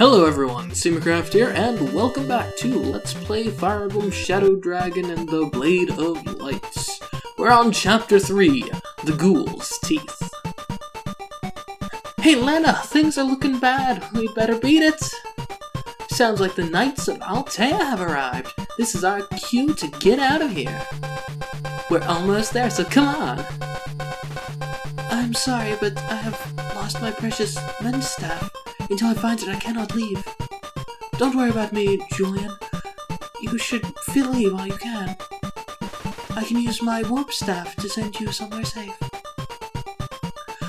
Hello everyone, CMeeCraft here, and welcome back to Let's Play Fire Emblem Shadow Dragon and the Blade of Lights. We're on Chapter 3, The Ghoul's Teeth. Hey Lena, things are looking bad. We better beat it. Sounds like the Knights of Altea have arrived. This is our cue to get out of here. We're almost there, so come on. I'm sorry, but I have lost my precious lens staff. Until I find it, I cannot leave. Don't worry about me, Julian. You should flee while you can. I can use my warp staff to send you somewhere safe.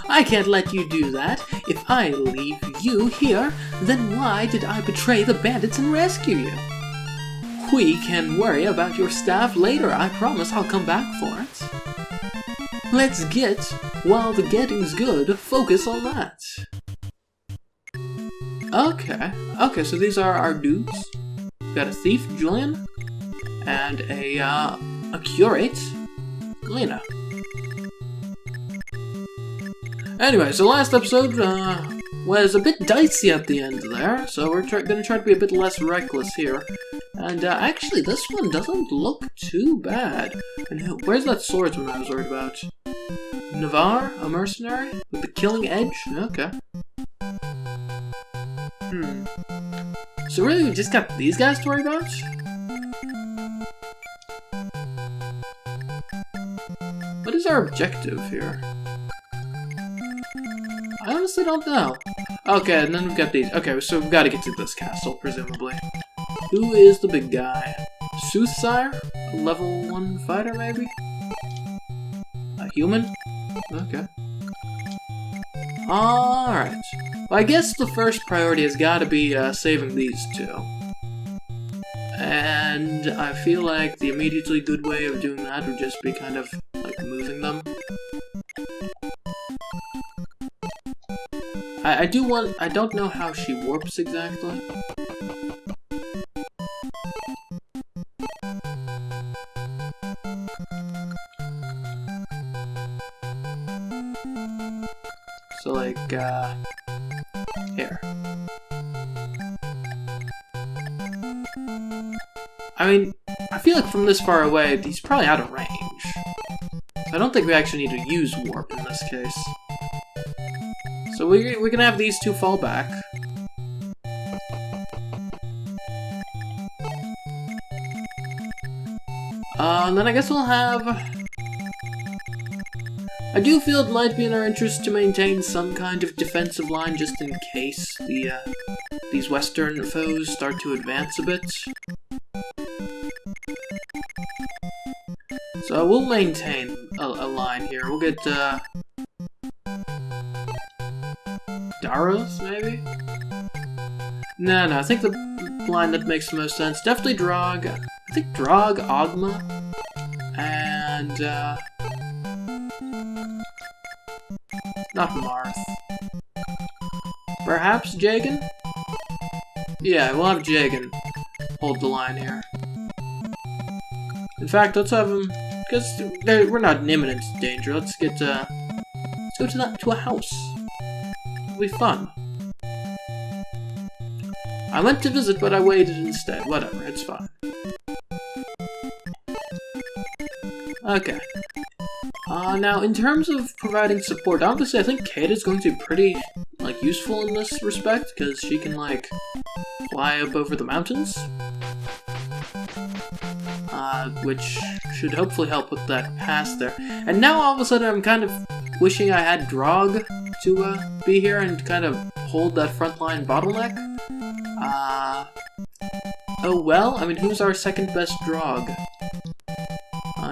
I can't let you do that. If I leave you here, then why did I betray the bandits and rescue you? We can worry about your staff later. I promise I'll come back for it. Let's get, while the getting's good, focus on that. Okay, so these are our dudes. We've got a thief, Julian, and a curate, Lena. Anyway, so last episode was a bit dicey at the end there, so we're gonna try to be a bit less reckless here. And actually, this one doesn't look too bad. And where's that swordsman I was worried about? Navarre, a mercenary with the killing edge? Okay. So really, we just got these guys to worry about? What is our objective here? I honestly don't know. Okay, and then we've got these. Okay, so we've got to get to this castle, presumably. Who is the big guy? Soothsayer? A level 1 fighter, maybe? A human? Okay. Alright. Well, I guess the first priority has got to be saving these two. And I feel like the immediately good way of doing that would just be kind of like moving them. I don't know how she warps exactly. So like, here. I mean, I feel like from this far away, he's probably out of range. I don't think we actually need to use warp in this case. So we're gonna have these two fall back. And then I guess we'll have... I do feel it might be in our interest to maintain some kind of defensive line just in case these western foes start to advance a bit. So we'll maintain a line here. We'll get Daros, maybe? No, I think the line that makes the most sense. Definitely Drog. I think Drog, Ogma, and not Marth. Perhaps Jagan? Yeah, we'll have Jagan hold the line here. In fact, let's have him, because we're not in imminent danger. Let's go to a house. It'll be fun. I went to visit, but I waited instead. Whatever, it's fine. Okay. Now, in terms of providing support, honestly, I think Kate is going to be pretty, like, useful in this respect, because she can, like, fly up over the mountains. Which should hopefully help with that pass there. And now, all of a sudden, I'm kind of wishing I had Drog to, be here and kind of hold that frontline bottleneck. Oh well, I mean, who's our second best Drog?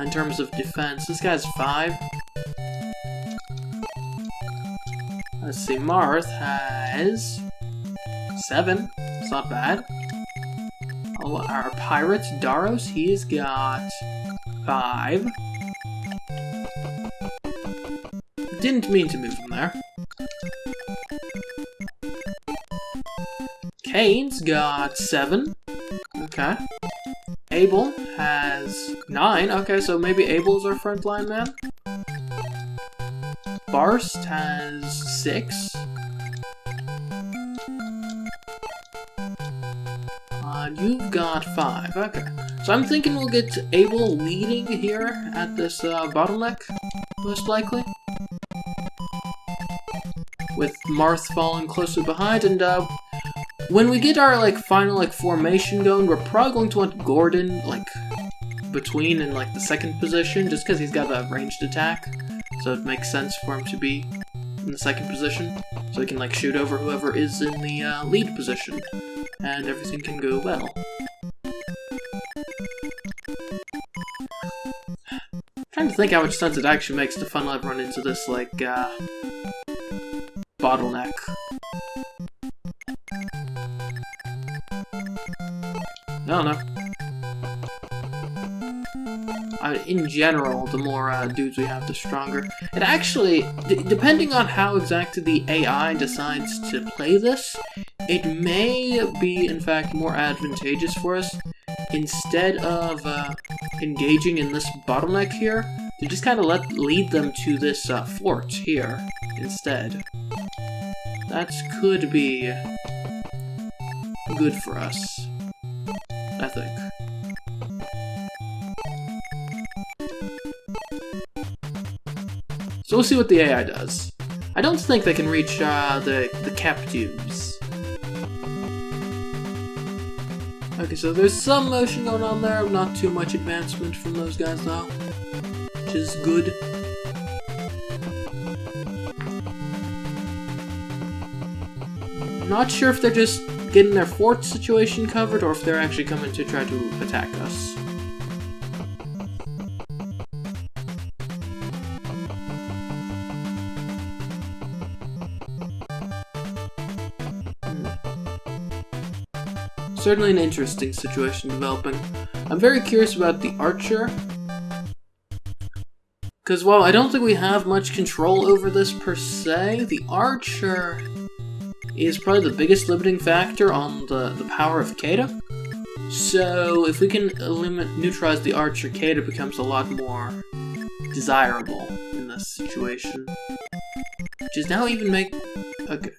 In terms of defense. This guy's 5. Let's see, Marth has 7. It's not bad. Oh, our pirate, Daros, he's got 5. Didn't mean to move him there. Kane's got 7. Okay. Abel has 9. Okay, so maybe Abel's our frontline man. Barst has 6. You've got 5. Okay. So I'm thinking we'll get Abel leading here at this bottleneck, most likely. With Marth falling closely behind, and when we get our final formation going, we're probably going to want Gordon between in the second position, just because he's got a ranged attack, so it makes sense for him to be in the second position, so he can shoot over whoever is in the lead position, and everything can go well. I'm trying to think how much sense it actually makes to funnel everyone into this bottleneck. I don't know. In general, the more dudes we have, the stronger. And actually, depending on how exactly the AI decides to play this, it may be, in fact, more advantageous for us, instead of engaging in this bottleneck here, to just kind of lead them to this fort here, instead. That could be good for us, I think. So we'll see what the AI does. I don't think they can reach the cap tubes. Okay, so there's some motion going on there, not too much advancement from those guys though, which is good. Not sure if they're just getting their fort situation covered or if they're actually coming to try to attack us. Certainly an interesting situation developing. I'm very curious about the archer, because while I don't think we have much control over this per se, the archer is probably the biggest limiting factor on the power of Kata. So if we can neutralize the archer, Kata becomes a lot more desirable in this situation. Which is now even make... Okay.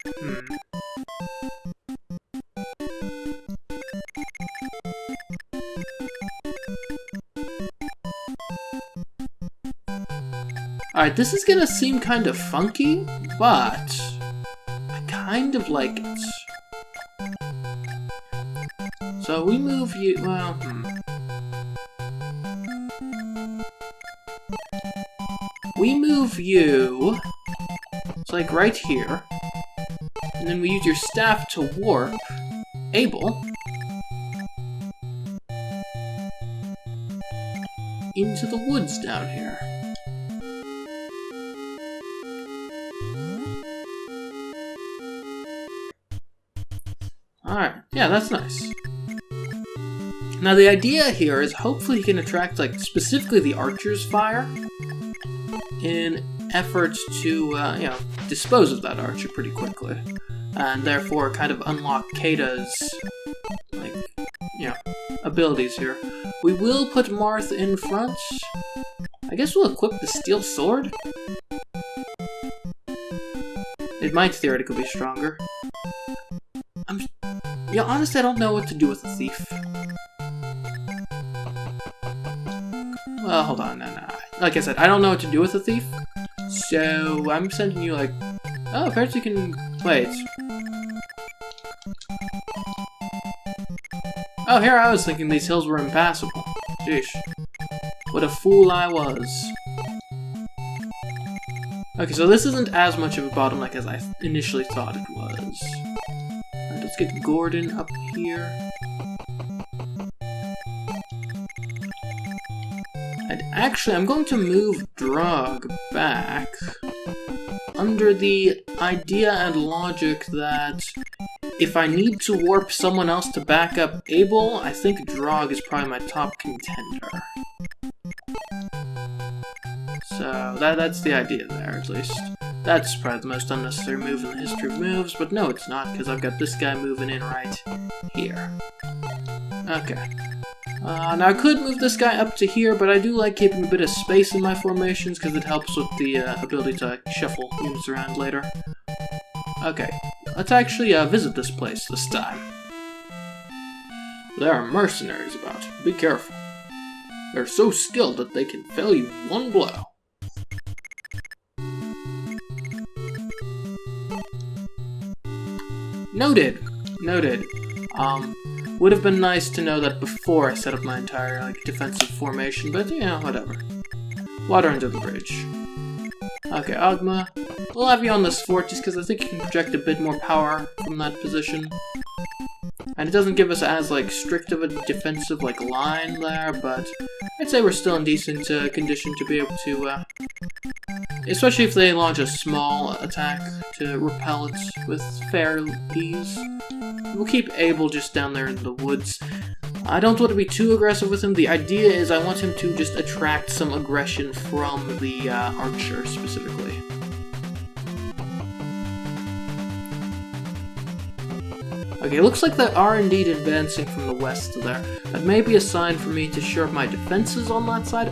Alright, this is gonna seem kind of funky, but I kind of like it. So we move you, well, We move you, it's right here, and then we use your staff to warp Abel into the woods down here. Alright, yeah, that's nice. Now the idea here is hopefully you can attract, specifically the archer's fire in efforts to, dispose of that archer pretty quickly. And therefore kind of unlock Kata's, abilities here. We will put Marth in front. I guess we'll equip the steel sword. It might theoretically be stronger. Honestly, I don't know what to do with the thief. Well, hold on, no. Like I said, I don't know what to do with the thief. So, I'm sending you, oh, apparently you can... Wait. Oh, here I was thinking these hills were impassable. Jeez. What a fool I was. Okay, so this isn't as much of a bottleneck as I initially thought it was. Let's get Gordon up here. And actually, I'm going to move Drog back under the idea and logic that if I need to warp someone else to back up Abel, I think Drog is probably my top contender. So that's the idea there, at least. That's probably the most unnecessary move in the history of moves, but no, it's not, because I've got this guy moving in right here. Okay. Now I could move this guy up to here, but I do like keeping a bit of space in my formations, because it helps with the ability to shuffle units around later. Okay, let's actually visit this place this time. There are mercenaries about. Be careful. They're so skilled that they can fell you in one blow. Noted. Noted. Would have been nice to know that before I set up my entire, like, defensive formation, but, you know, whatever. Water under the bridge. Okay, Agma. We'll have you on this fort just because I think you can project a bit more power from that position. And it doesn't give us as, like, strict of a defensive, like, line there, but I'd say we're still in decent condition to be able to, especially if they launch a small attack to repel it with fair ease. We'll keep Abel just down there in the woods. I don't want to be too aggressive with him. The idea is I want him to just attract some aggression from the archer specifically. Okay, looks like they are indeed advancing from the west there. That may be a sign for me to shore up my defenses on that side.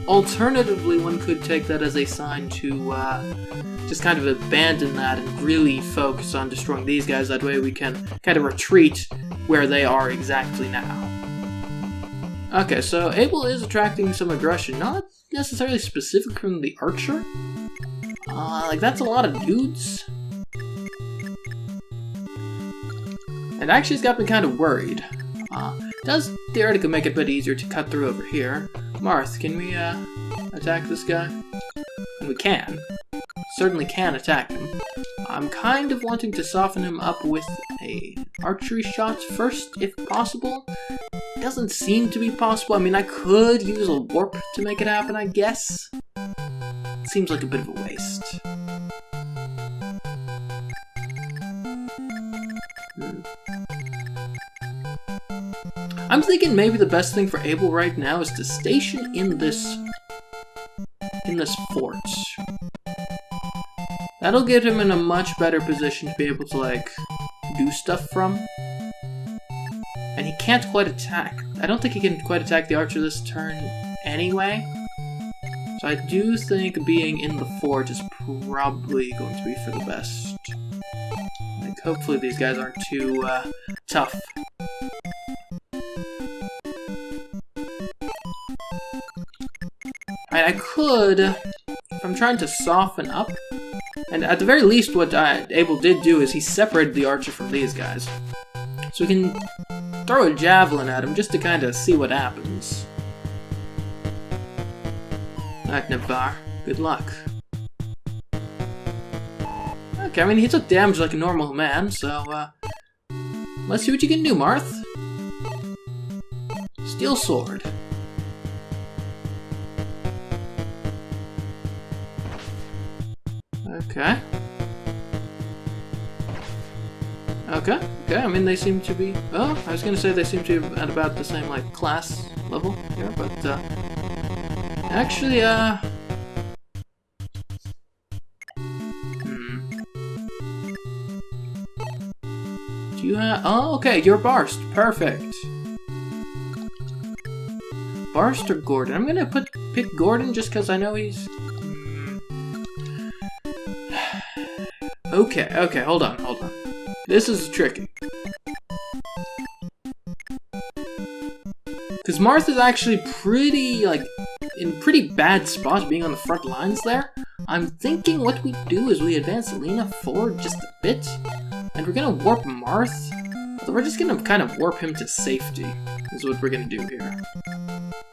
Alternatively, one could take that as a sign to just kind of abandon that and really focus on destroying these guys. That way we can kind of retreat where they are exactly now. Okay, so Abel is attracting some aggression, not necessarily specific from the archer. Like, that's a lot of dudes. And actually, it's got me kind of worried. Does theoretically make it a bit easier to cut through over here. Marth, can we attack this guy? And we can. Certainly can attack him. I'm kind of wanting to soften him up with a archery shot first, if possible. Doesn't seem to be possible. I mean, I could use a warp to make it happen, I guess. Seems like a bit of a waste. I'm thinking maybe the best thing for Abel right now is to station in this fort. That'll get him in a much better position to be able to, like, do stuff from. And he can't quite attack. I don't think he can quite attack the archer this turn anyway. So I do think being in the fort is probably going to be for the best. Like, hopefully these guys aren't too tough. I could, if I'm trying to soften up, and at the very least what Abel did do is he separated the archer from these guys. So we can throw a javelin at him just to kind of see what happens. Agnavar, good luck. Okay, I mean he took damage like a normal man, so let's see what you can do, Marth. Steel sword. Okay. Okay, I mean they seem to be... Oh, I was gonna say they seem to be at about the same, like, class level here, but, actually, Do you have... Oh, okay, you're Barst. Perfect. Barst or Gordon? I'm gonna pick Gordon just because I know he's... Okay, hold on. This is tricky. Because Martha's actually pretty, like, in pretty bad spots being on the front lines there. I'm thinking what we do is we advance Lena forward just a bit, and we're gonna warp Marth. So we're just gonna kind of warp him to safety, is what we're gonna do here.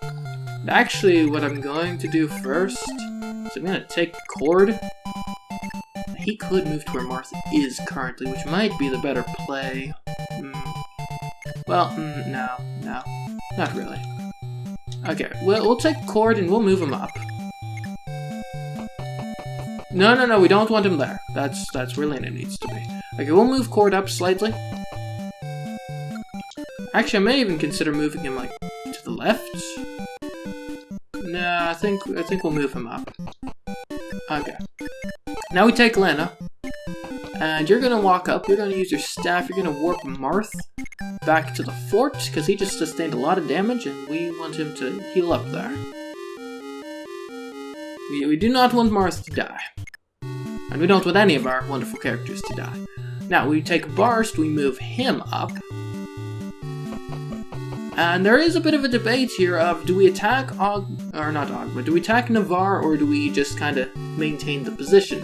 And actually, what I'm going to do first is I'm gonna take Cord. He could move to where Marth is currently, which might be the better play. Well, no, not really. Okay, we'll take Cord and we'll move him up. No, we don't want him there. That's where Lena needs to be. Okay, we'll move Cord up slightly. Actually, I may even consider moving him, like, to the left. No, I think we'll move him up. Okay. Now we take Lena, and you're gonna walk up, you're gonna use your staff, you're gonna warp Marth back to the fort, because he just sustained a lot of damage, and we want him to heal up there. We do not want Marth to die. And we don't want any of our wonderful characters to die. Now, we take Barst, we move him up. And there is a bit of a debate here of, do we attack do we attack Navarre, or do we just kind of maintain the position?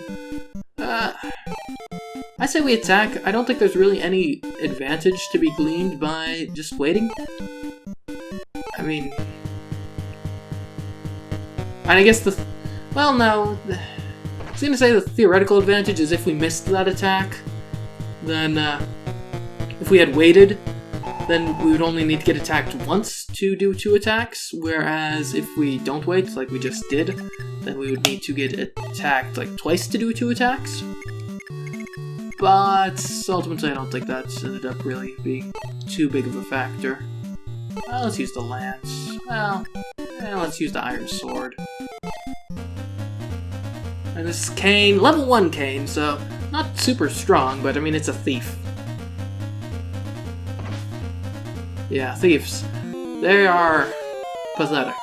I say we attack. I don't think there's really any advantage to be gleaned by just waiting. I mean... And I guess well, no. I was gonna say the theoretical advantage is if we missed that attack, then, if we had waited, then we would only need to get attacked once to do 2 attacks, whereas if we don't wait, like we just did, then we would need to get attacked, like, twice to do 2 attacks. But ultimately I don't think that's ended up really being too big of a factor. Well, let's use the lance. Well, let's use the iron sword. And this is Cain, level 1 Cain, so not super strong, but I mean it's a thief. Yeah, thieves. They are pathetic.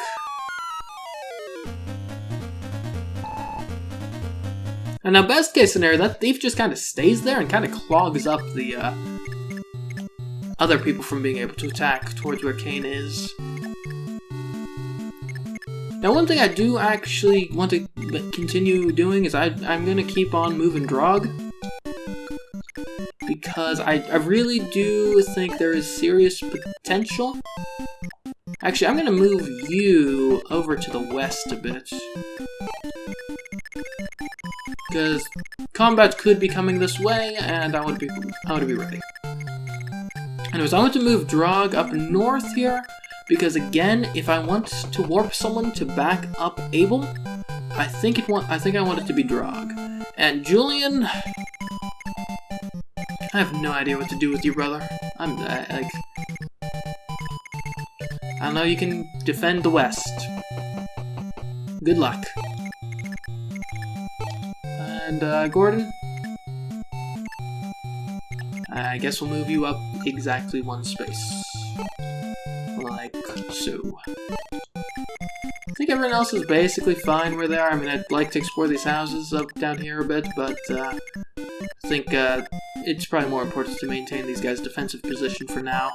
And now, best case scenario, that thief just kind of stays there and kind of clogs up the other people from being able to attack towards where Cain is. Now, one thing I do actually want to continue doing is I'm going to keep on moving Drog. Because I really do think there is serious potential. Actually, I'm going to move you over to the west a bit. Because combat could be coming this way, and I want to be ready. Anyways, I want to move Drog up north here, because again, if I want to warp someone to back up Abel, I think I want it to be Drog. And Julian, I have no idea what to do with you, brother. I know you can defend the west. Good luck. And, Gordon? I guess we'll move you up exactly 1 space. Like so. I think everyone else is basically fine where they are. I mean, I'd like to explore these houses up down here a bit, but, I think, it's probably more important to maintain these guys' defensive position for now.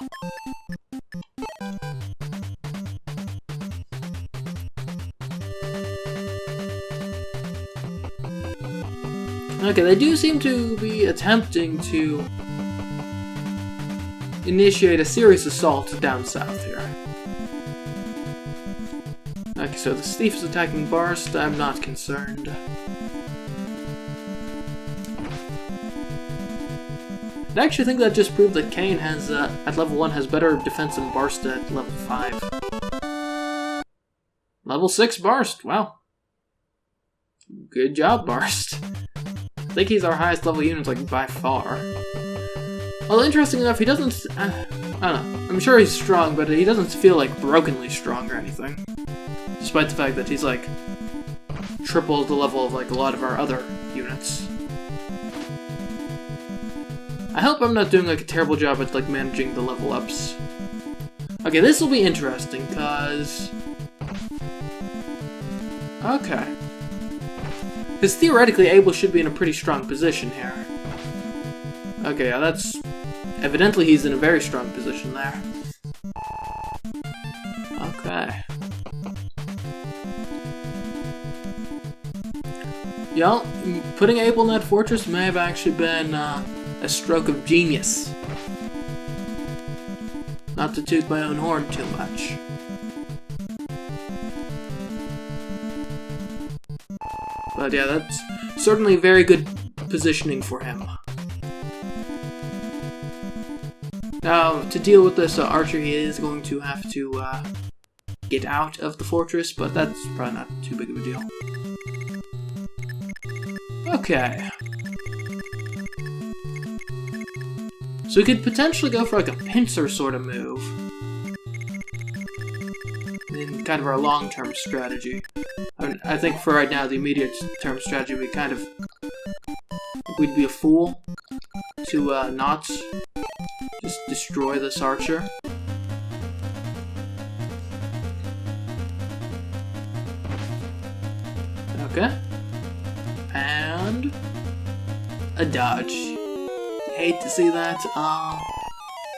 Okay, they do seem to be attempting to initiate a serious assault down south here. Okay, so the thief is attacking Barst. I'm not concerned. I actually think that just proved that Cain has, at level 1, has better defense than Barst at level 5. Level 6 Barst, wow. Good job, Barst. I think he's our highest level unit, like, by far. Well, interesting enough, he doesn't... I don't know. I'm sure he's strong, but he doesn't feel, like, brokenly strong or anything. Despite the fact that he's, like, triple the level of, like, a lot of our other units. I hope I'm not doing, like, a terrible job at, like, managing the level ups. Okay, this will be interesting, cause... Okay. Because theoretically, Abel should be in a pretty strong position here. Okay, yeah, that's... Evidently he's in a very strong position there. Okay. Yeah, putting Abel in that fortress may have actually been a stroke of genius. Not to toot my own horn too much. But yeah, that's certainly very good positioning for him. Now, to deal with this archer, he is going to have to get out of the fortress, but that's probably not too big of a deal. Okay. So we could potentially go for like a pincer sort of move. In kind of our long-term strategy. I think for right now, the immediate-term strategy would kind of... We'd be a fool to not just destroy this archer. Okay. And... a dodge. Hate to see that.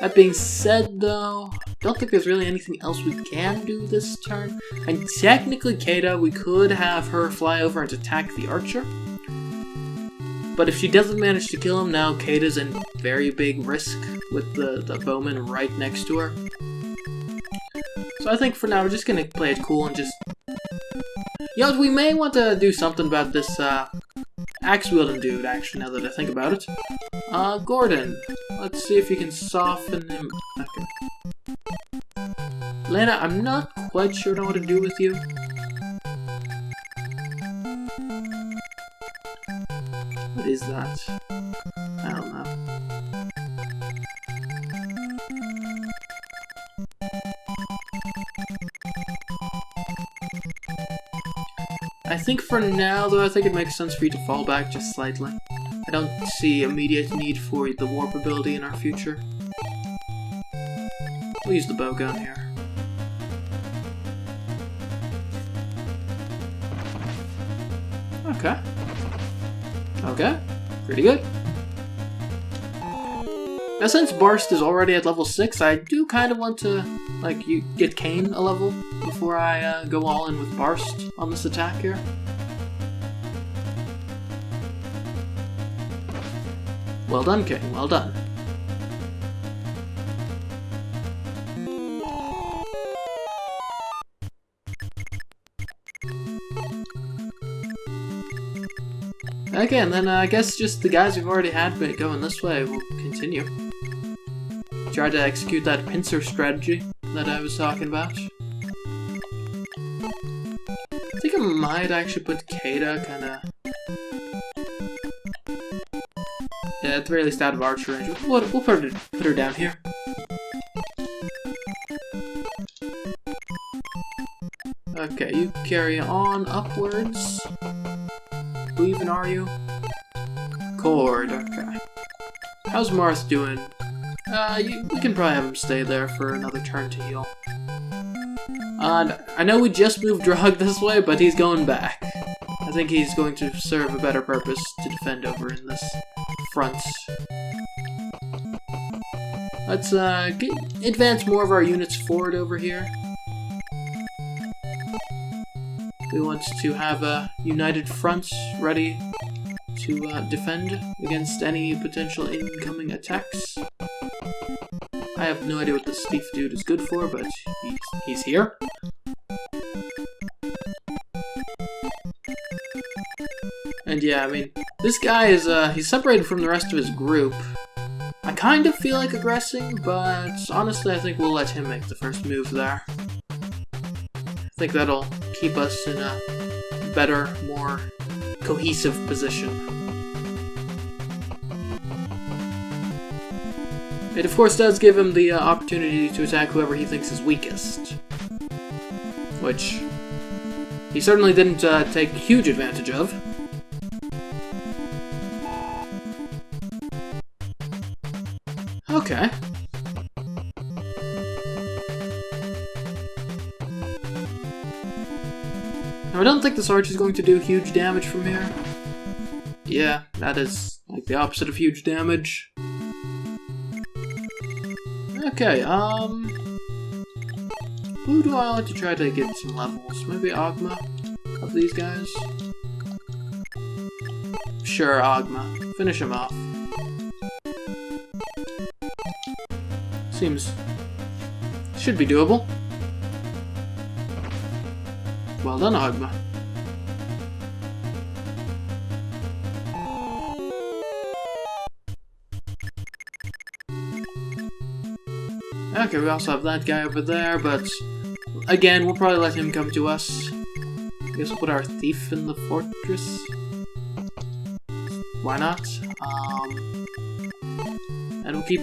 That being said, though... don't think there's really anything else we can do this turn. And technically, Kata, we could have her fly over and attack the archer. But if she doesn't manage to kill him, now Kata's in very big risk with the bowman right next to her. So I think for now we're just gonna play it cool and just... You know, we may want to do something about this axe-wielding dude, actually, now that I think about it. Gordon. Let's see if you can soften him. Okay. Lena, I'm not quite sure what to do with you. What is that? I don't know. I think for now, though, I think it makes sense for you to fall back just slightly. I don't see immediate need for the warp ability in our future. We'll use the bow gun here. Okay. Okay. Pretty good. Now, since Barst is already at level 6, I do kind of want to, like, get Kane a level before I go all in with Barst on this attack here. Well done, Kane. Well done. Okay, and then I guess just the guys we've already had going this way will continue. Try to execute that pincer strategy that I was talking about. I think I might actually put Kata kinda... Yeah, at the very least out of archer range. We'll put her down here. Okay, you carry on upwards. Who even are you? Cord, okay. How's Marth doing? We can probably have him stay there for another turn to heal. I know we just moved Drog this way, but he's going back. I think he's going to serve a better purpose to defend over in this front. Let's advance more of our units forward over here. We want to have a united front ready to defend against any potential incoming attacks. I have no idea what this thief dude is good for, but he's here. And yeah, I mean, this guy is, he's separated from the rest of his group. I kind of feel like aggressing, but honestly I think we'll let him make the first move there. I think that'll keep us in a better, more cohesive position. It of course does give him the opportunity to attack whoever he thinks is weakest. Which he certainly didn't take huge advantage of. Okay. Now, I don't think this arch is going to do huge damage from here. Yeah, that is like the opposite of huge damage. Okay, who do I want to try to get some levels? Maybe Ogma of these guys? Sure, Ogma. Finish him off. Should be doable. Well done, Ogma. Okay, we also have that guy over there, but again, we'll probably let him come to us. I guess we'll put our thief in the fortress. Why not? And we'll keep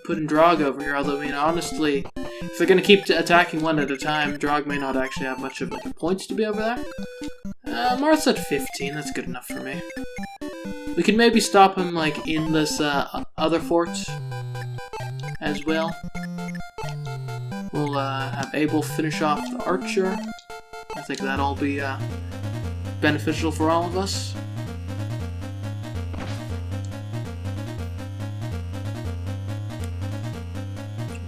putting Drog over here, although, I mean, honestly, if they're gonna keep attacking one at a time, Drog may not actually have much of like, points to be over there. Marth's at 15, that's good enough for me. We could maybe stop him, like, in this other fort as well. We'll have Abel finish off the archer. I think that'll be beneficial for all of us.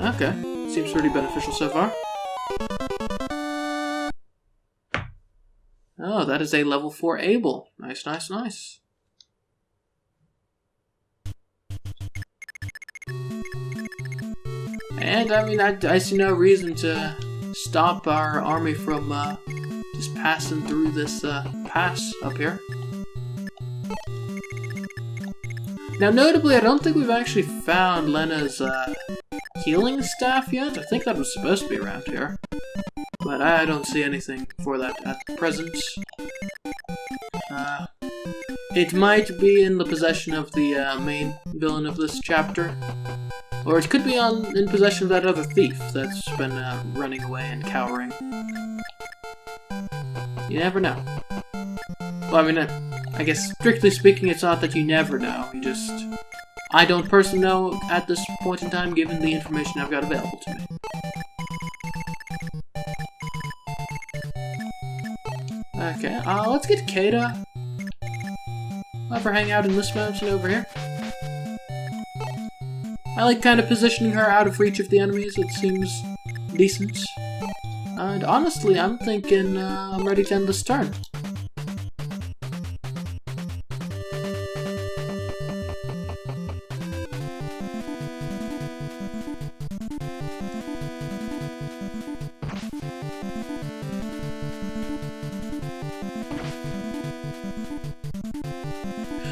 Okay. Seems pretty beneficial so far. Oh, that is a level 4 Able. Nice, nice, nice. And, I mean, I see no reason to stop our army from just passing through this pass up here. Now, notably, I don't think we've actually found Lena's healing staff yet. I think that was supposed to be around here. But I don't see anything for that at present. It might be in the possession of the main villain of this chapter. Or it could be in possession of that other thief that's been running away and cowering. You never know. Well, I mean, I guess strictly speaking, it's not that you never know. You just... I don't personally know at this point in time, given the information I've got available to me. Okay, let's get Kata. Let her hang out in this mountain over here. I like kind of positioning her out of reach of the enemies. It seems decent. And honestly, I'm thinking I'm ready to end this turn.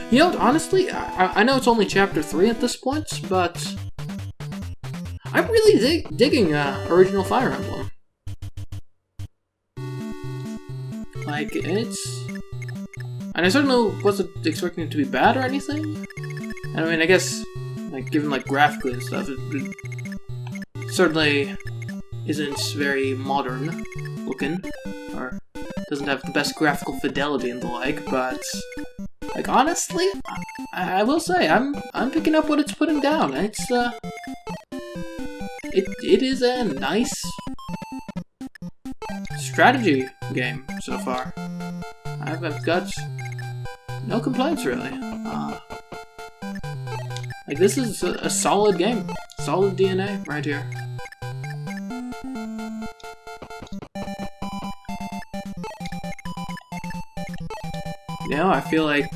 You know what, honestly, I know it's only chapter 3 at this point, but I'm really digging original Fire Emblem. Like, it's... And I certainly wasn't expecting it to be bad or anything. And I mean, I guess, like, given, like, graphically and stuff, it certainly isn't very modern looking, or doesn't have the best graphical fidelity and the like, but... Like, honestly, I will say, I'm picking up what it's putting down. It's, it is a nice strategy game so far. I've got no complaints, really. Like, this is a solid game. Solid DNA right here. You know, I feel like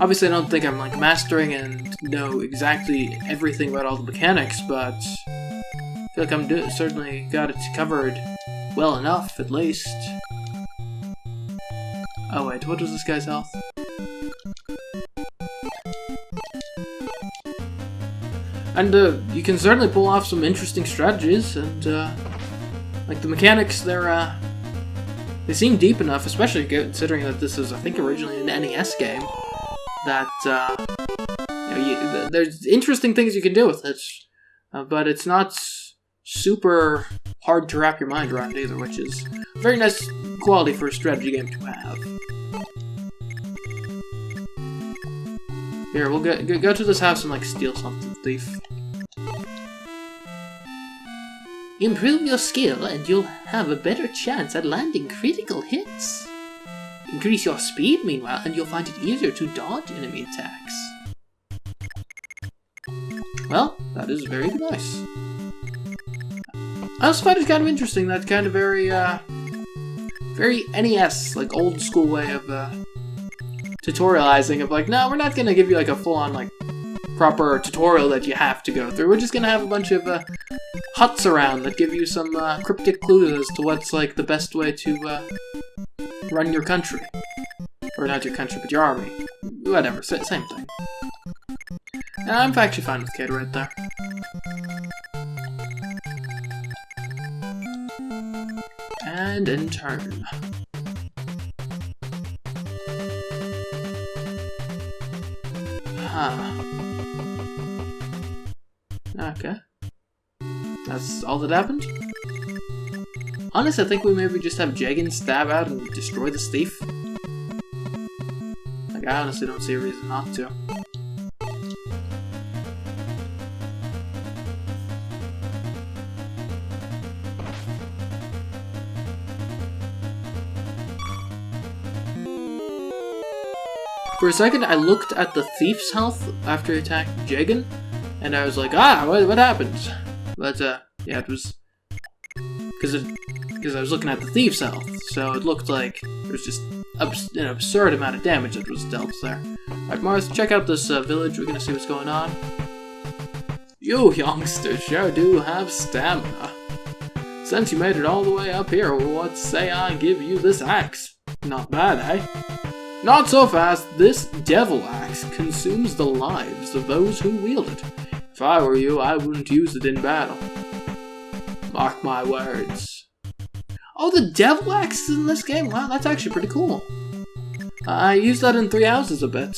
obviously I don't think I'm, like, mastering and know exactly everything about all the mechanics, but I feel like I'm certainly got it covered well enough, at least. Oh wait, what was this guy's health? And, you can certainly pull off some interesting strategies, and, like, the mechanics, they seem deep enough, especially considering that this is, I think, originally an NES game, that, you know, there's interesting things you can do with it, but it's not super hard to wrap your mind around either, which is very nice quality for a strategy game to have. Here, we'll go to this house and, like, steal something, thief. Improve your skill and you'll have a better chance at landing critical hits. Increase your speed, meanwhile, and you'll find it easier to dodge enemy attacks. Well, that is very nice. I also find it kind of interesting, that kind of very NES, like, old school way of tutorializing, of like, no, we're not gonna give you, like, a full-on, like, proper tutorial that you have to go through. We're just gonna have a bunch of huts around that give you some cryptic clues as to what's, like, the best way to run your country. Or not your country, but your army. Whatever, same thing. And I'm actually fine with Kata right there. And in turn. Okay. That's all that happened? Honestly, I think we maybe just have Jagan stab out and destroy this thief. Like, I honestly don't see a reason not to. For a second, I looked at the thief's health after he attacked Jagan, And I was like, what happened? But, yeah, it was... Because I was looking at the thief's health, so it looked like there was just an absurd amount of damage that was dealt there. Alright, Mars, check out this village. We're gonna see what's going on. You youngsters sure do have stamina. Since you made it all the way up here, what say I give you this axe? Not bad, eh? Not so fast. This devil axe consumes the lives of those who wield it. If I were you, I wouldn't use it in battle. Mark my words. Oh, the devil axe is in this game? Wow, that's actually pretty cool. I used that in 3 houses a bit.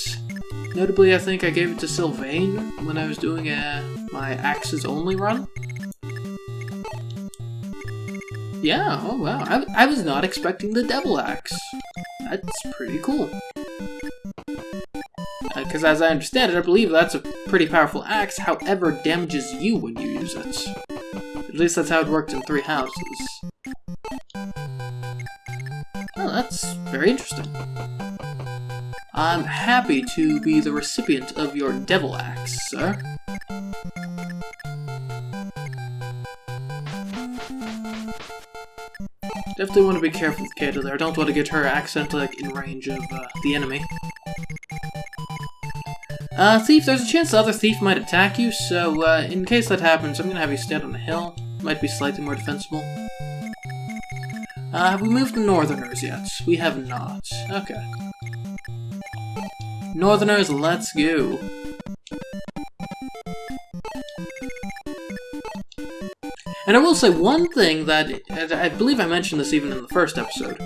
Notably, I think I gave it to Sylvain when I was doing my axes only run. Yeah, oh wow, I was not expecting the devil axe. That's pretty cool. Because as I understand it, I believe that's a pretty powerful axe, however, it damages you when you use it. At least that's how it worked in 3 houses. Oh, that's very interesting. I'm happy to be the recipient of your devil axe, sir. Definitely want to be careful with Kato there. I don't want to get her accidentally in range of the enemy. Thief, there's a chance the other thief might attack you, so in case that happens, I'm going to have you stand on a hill. Might be slightly more defensible. Have we moved to Northerners yet? We have not. Okay. Northerners, let's go. And I will say one thing that, I believe I mentioned this even in the first episode,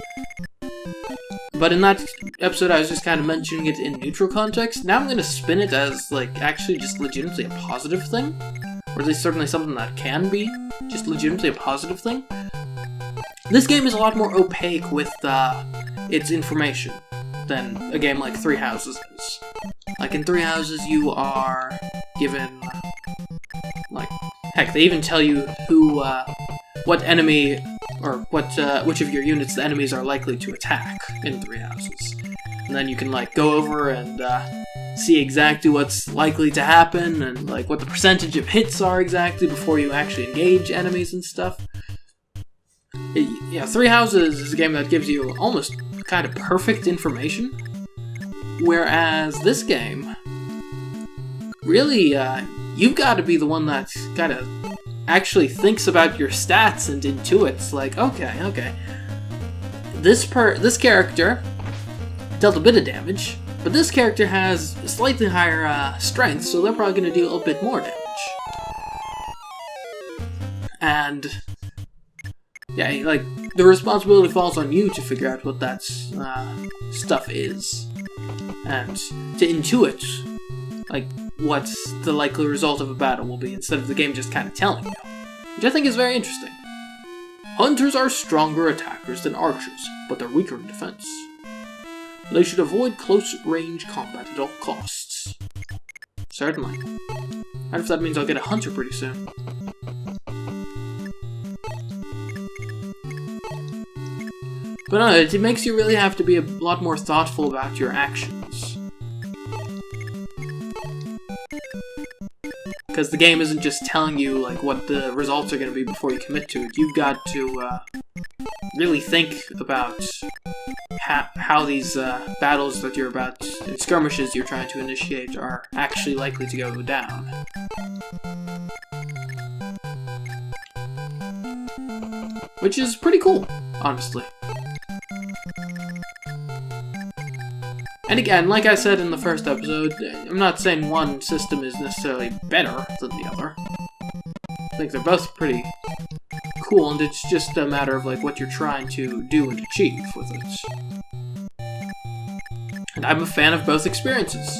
but in that episode I was just kind of mentioning it in neutral context. Now I'm going to spin it as, like, actually just legitimately a positive thing, or at least certainly something that can be just legitimately a positive thing. This game is a lot more opaque with its information than a game like 3 Houses is. Like, in 3 Houses you are given, like, heck, they even tell you who, what enemy, or which of your units the enemies are likely to attack in 3 Houses. And then you can, like, go over and, see exactly what's likely to happen, and, like, what the percentage of hits are exactly before you actually engage enemies and stuff. Yeah, 3 Houses is a game that gives you almost kind of perfect information, whereas this game, really, you've got to be the one that kind of actually thinks about your stats and intuits, like, okay, this character dealt a bit of damage, but this character has slightly higher strength, so they're probably going to deal a bit more damage. And yeah, like, the responsibility falls on you to figure out what that stuff is, and to intuit, like, what the likely result of a battle will be, instead of the game just kind of telling you, which I think is very interesting. Hunters are stronger attackers than archers, but they're weaker in defense. They should avoid close-range combat at all costs. Certainly. I wonder if that means I'll get a hunter pretty soon. But no, it makes you really have to be a lot more thoughtful about your actions. Because the game isn't just telling you, like, what the results are going to be before you commit to it. You've got to really think about how these battles that you're about, and skirmishes you're trying to initiate, are actually likely to go down. Which is pretty cool, honestly. And again, like I said in the first episode, I'm not saying one system is necessarily better than the other. I think they're both pretty cool, and it's just a matter of, like, what you're trying to do and achieve with it. And I'm a fan of both experiences.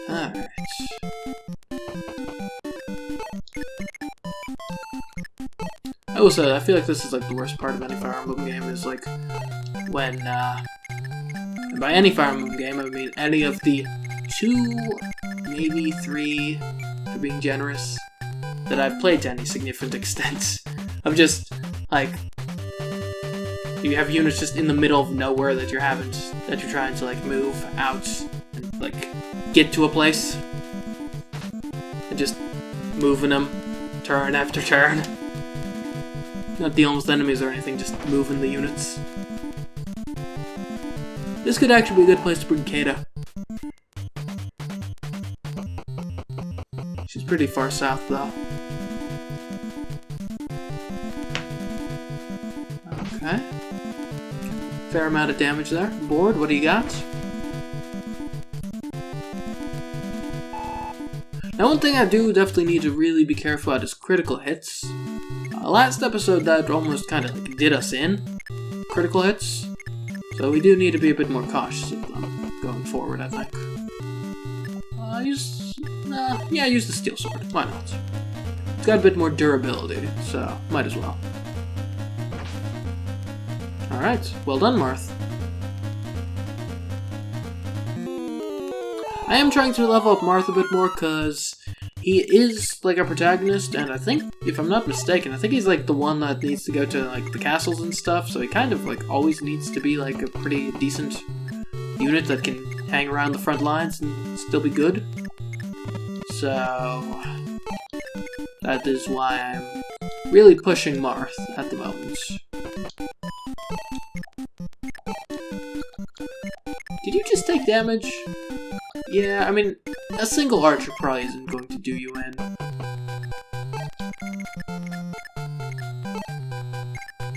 Alright. Also, I feel like this is, like, the worst part of any Fire Emblem game, is, like, when, and by any Fire Emblem game, I mean any of the 2 maybe 3, for being generous, that I've played to any significant extent. I'm just, like, you have units just in the middle of nowhere that you're trying to, like, move out and, like, get to a place. And just moving them turn after turn. Not dealing with enemies or anything, just moving the units. This could actually be a good place to bring Kata. She's pretty far south, though. Okay. Fair amount of damage there. Board, what do you got? Now, one thing I do definitely need to really be careful at is critical hits. Last episode, that almost kind of like, did us in. Critical hits. So we do need to be a bit more cautious of them going forward, I think. Use the steel sword. Why not? It's got a bit more durability, so might as well. Alright, well done, Marth. I am trying to level up Marth a bit more, because he is, like, a protagonist, and I think, if I'm not mistaken, I think he's, like, the one that needs to go to, like, the castles and stuff, so he kind of, like, always needs to be, like, a pretty decent unit that can hang around the front lines and still be good. So that is why I'm really pushing Marth at the moment. Did you just take damage? Yeah, I mean, a single archer probably isn't going to do you in.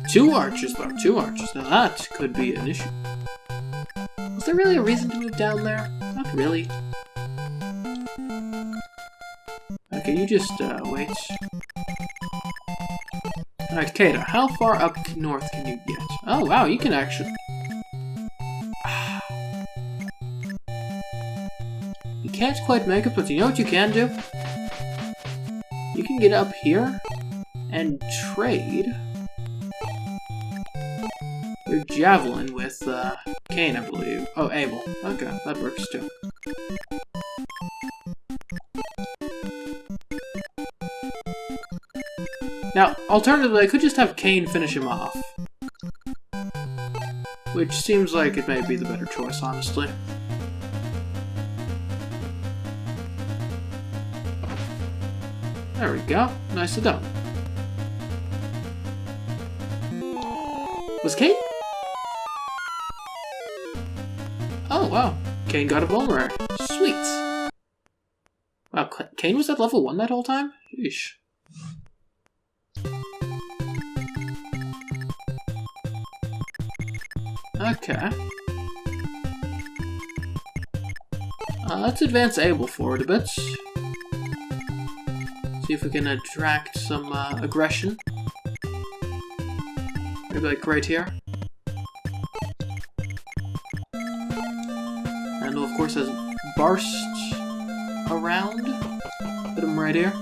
Two archers, though. 2 archers. Now that could be an issue. Was there really a reason to move down there? Not really. Okay, you just, wait. Alright, Kata, how far up north can you get? Oh, wow, you can actually... You can't quite make it, but you know what you can do? You can get up here and trade your javelin with, Cain, I believe. Oh, Abel. Okay, that works too. Now, alternatively, I could just have Cain finish him off. Which seems like it may be the better choice, honestly. There we go. Nicely done. Was Cain? Oh, wow. Cain got a vulnerary. Sweet. Wow, Cain was at level 1 that whole time? Sheesh. Okay. Let's advance Abel forward a bit. See if we can attract some aggression. Maybe like right here. And of course has burst around. Put him right here.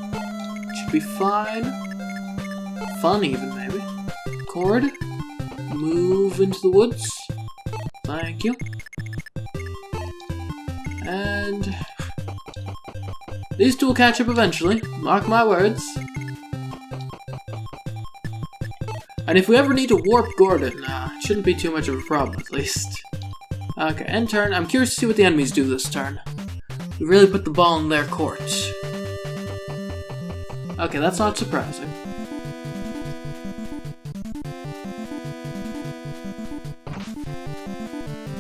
Should be fine. Fun even, maybe. Cord. Move into the woods. Thank you. And these two will catch up eventually. Mark my words. And if we ever need to warp Gordon, it shouldn't be too much of a problem, at least. Okay, end turn. I'm curious to see what the enemies do this turn. We really put the ball in their court. Okay, that's not surprising.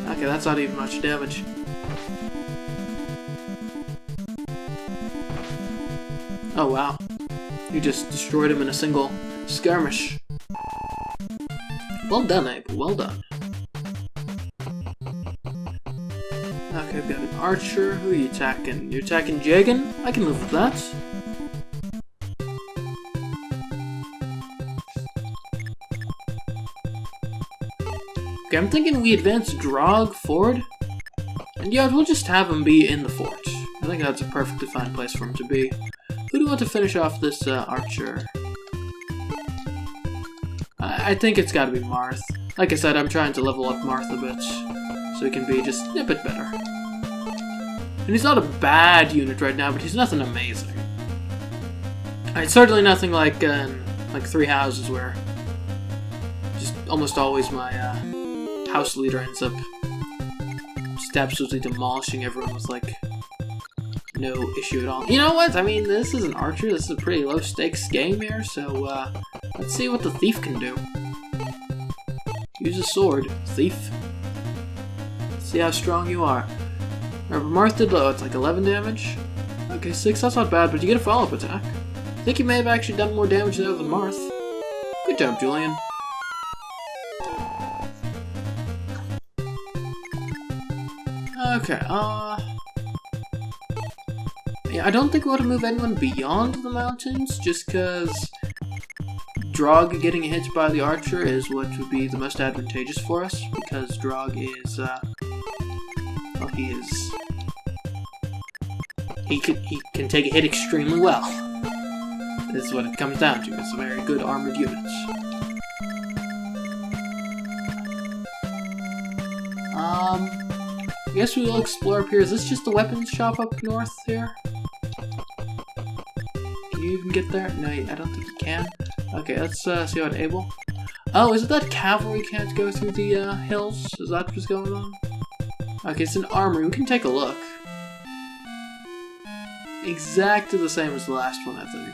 Okay, that's not even much damage. Oh wow. You just destroyed him in a single skirmish. Well done, Abel. Well done. Okay, I've got an archer. Who are you attacking? You're attacking Jagan? I can live with that. Okay, I'm thinking we advance Drog forward. And yeah, we'll just have him be in the fort. I think that's a perfectly fine place for him to be. Who do you want to finish off this archer? I think it's gotta be Marth. Like I said, I'm trying to level up Marth a bit, so he can be just a bit better. And he's not a bad unit right now, but he's nothing amazing. It's certainly nothing like Three Houses, where just almost always my house leader ends up just absolutely demolishing everyone with like no issue at all. You know what? I mean, this is an archer. This is a pretty low stakes game here, so let's see what the thief can do. Use a sword, thief. See how strong you are. Remember, Marth did low. It's like 11 damage. Okay, 6. That's not bad, but you get a follow-up attack. I think you may have actually done more damage there than Marth. Good job, Julian. Okay, yeah, I don't think we want to move anyone beyond the mountains, just because Drog getting hit by the archer is what would be the most advantageous for us, because Drog is, well, he can take a hit extremely well. That's what it comes down to. It's a very good armored unit. I guess we will explore up here. Is this just the weapons shop up north here? Can you even get there? No, I don't think you can. Okay, let's see how able. Oh, is it that cavalry can't go through the hills? Is that what's going on? Okay, it's an armory. We can take a look. Exactly the same as the last one, I think.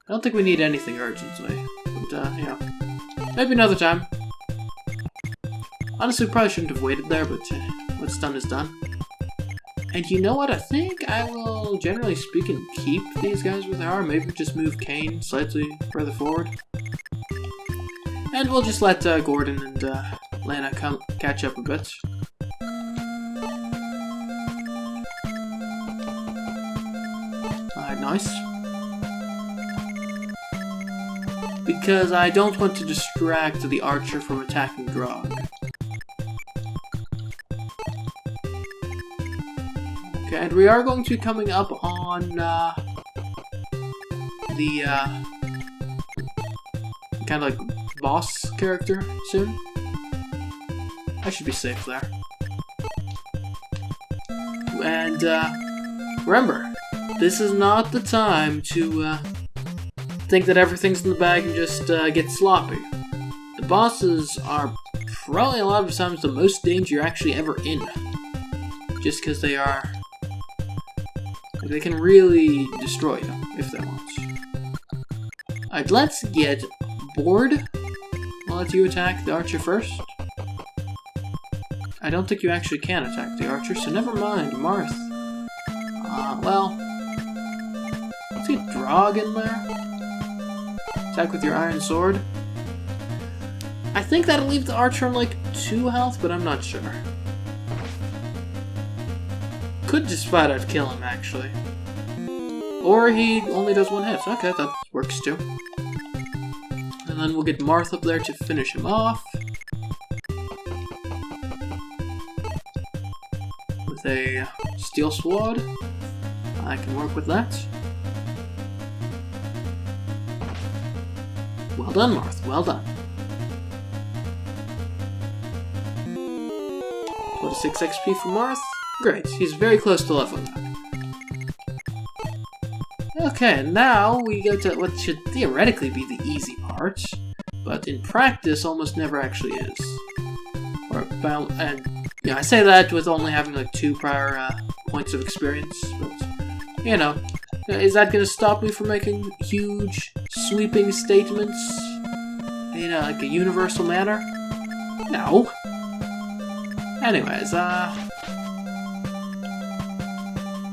I don't think we need anything urgently. But, yeah. Maybe another time. Honestly, we probably shouldn't have waited there, but what's done is done. And you know what? I think I will, generally speaking, keep these guys where they are. Maybe just move Kane slightly further forward. And we'll just let Gordon and Lana catch up a bit. Alright, nice. Because I don't want to distract the archer from attacking Drog. Okay, and we are going to be coming up on the kind of like boss character soon. I should be safe there. And remember, this is not the time to think that everything's in the bag and just get sloppy. The bosses are probably a lot of times the most danger you're actually ever in. Just because they are... they can really destroy you, if they want. Alright, let's get bored. I'll let you attack the archer first. I don't think you actually can attack the archer, so never mind, Marth. Well... let's get Drog in there. Attack with your iron sword. I think that'll leave the archer on like 2 health, but I'm not sure. Could just flat out kill him, actually. Or he only does 1 hit. Okay, that works too. And then we'll get Marth up there to finish him off. With a steel sword. I can work with that. Well done, Marth. Well done. 26 XP for Marth. Great. He's very close to leveling up. Okay, now we go to what should theoretically be the easy part, but in practice almost never actually is. And yeah, I say that with only having like 2 prior points of experience, but you know, is that going to stop me from making huge, sweeping statements in like a universal manner? No. Anyways,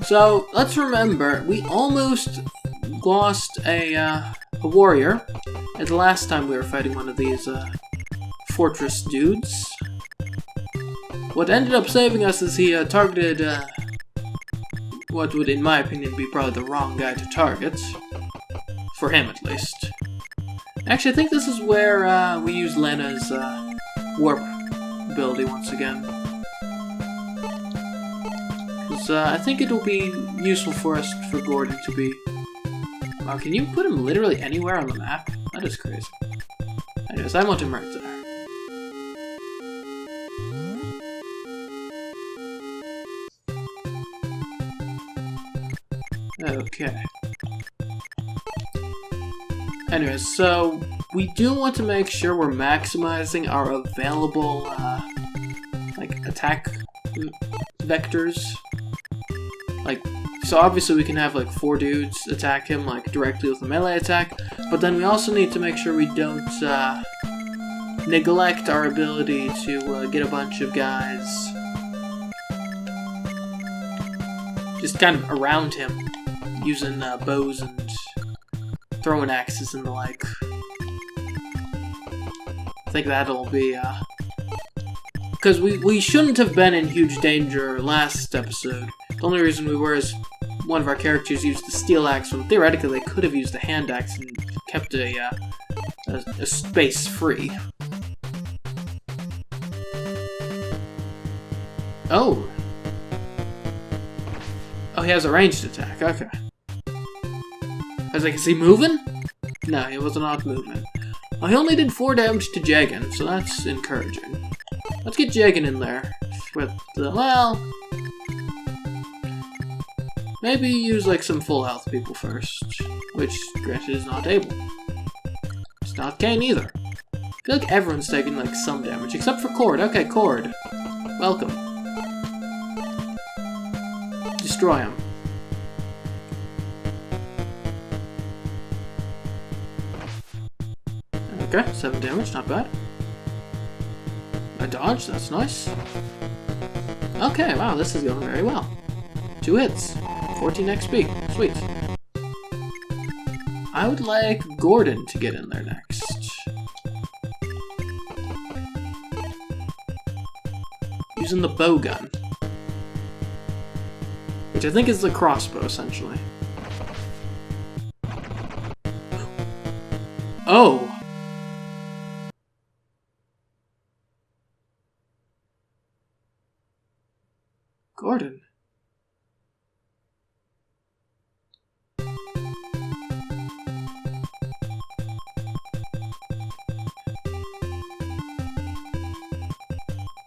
so let's remember, we almost lost a warrior at the last time we were fighting one of these fortress dudes. What ended up saving us is he targeted what would, in my opinion, be probably the wrong guy to target. For him, at least. Actually, I think this is where we use Lena's warp ability once again. Because I think it'll be useful for us, for Gordon to be... Wow, can you put him literally anywhere on the map? That is crazy. Anyways, I want him right there. Okay. Anyways, so we do want to make sure we're maximizing our available, like, attack vectors. Like, so obviously we can have, like, 4 dudes attack him, like, directly with a melee attack, but then we also need to make sure we don't, neglect our ability to, get a bunch of guys just kind of around him, using, bows and throwing axes and the like. I think that'll be, because we shouldn't have been in huge danger last episode. The only reason we were is one of our characters used the steel axe when theoretically they could have used the hand axe and kept a space free. Oh! Oh, he has a ranged attack, okay. I was like, is he moving? No, he was not moving. Well, he only did 4 damage to Jagan, so that's encouraging. Let's get Jagan in there with the, well, maybe use like some full health people first, which granted is not able. It's not Kane either. I feel like everyone's taking like some damage, except for Cord. Okay, Cord. Welcome. Destroy him. Okay, 7 damage, not bad. A dodge, that's nice. Okay, wow, this is going very well. 2 hits, 14 XP, sweet. I would like Gordon to get in there next. Using the bow gun. Which I think is the crossbow, essentially. Oh! Gordon.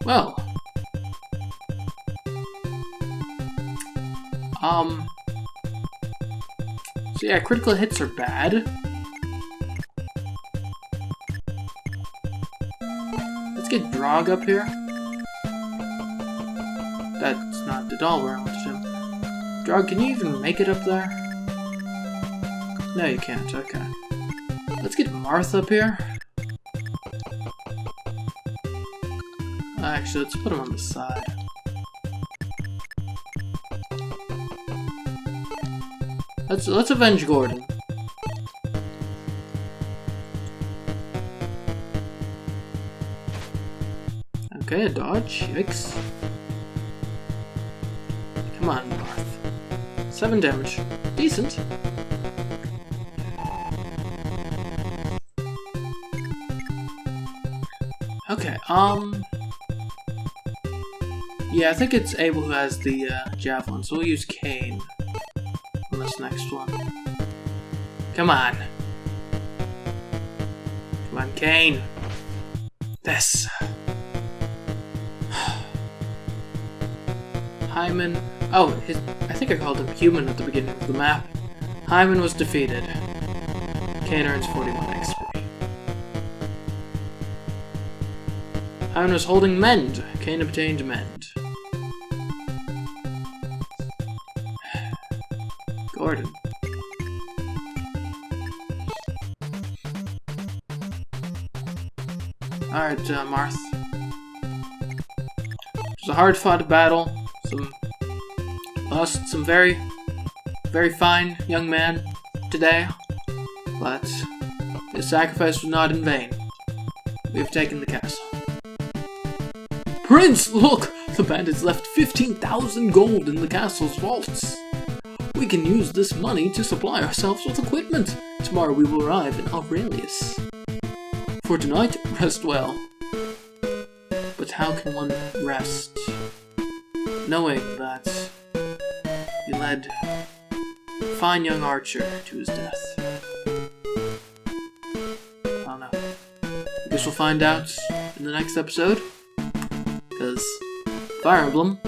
Well. So yeah, critical hits are bad. Let's get Drog up here. That's not at all where I wanted him. Drog, can you even make it up there? No, you can't. Okay. Let's get Marth up here. Actually, let's put him on the side. Let's avenge Gordon. Okay, a dodge. Yikes. Come on, Marth. 7 damage. Decent. Okay, yeah, I think it's Abel who has the, javelin, so we'll use Kane on this next one. Come on. Come on, Kane. This. Hyman. Oh, I think I called him Human at the beginning of the map. Hyman was defeated. Kane earns 41 XP. Hyman was holding Mend. Kane obtained Mend. Gordon. Alright, Marth. It was a hard-fought battle. Lost some very fine young man today, but his sacrifice was not in vain. We have taken the castle. Prince, look! The bandits left 15,000 gold in the castle's vaults. We can use this money to supply ourselves with equipment. Tomorrow we will arrive in Aurelius. For tonight, rest well. But how can one rest, knowing that he led a fine young archer to his death? I don't know. I guess we'll find out in the next episode, because Fire Emblem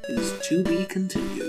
is to be continued.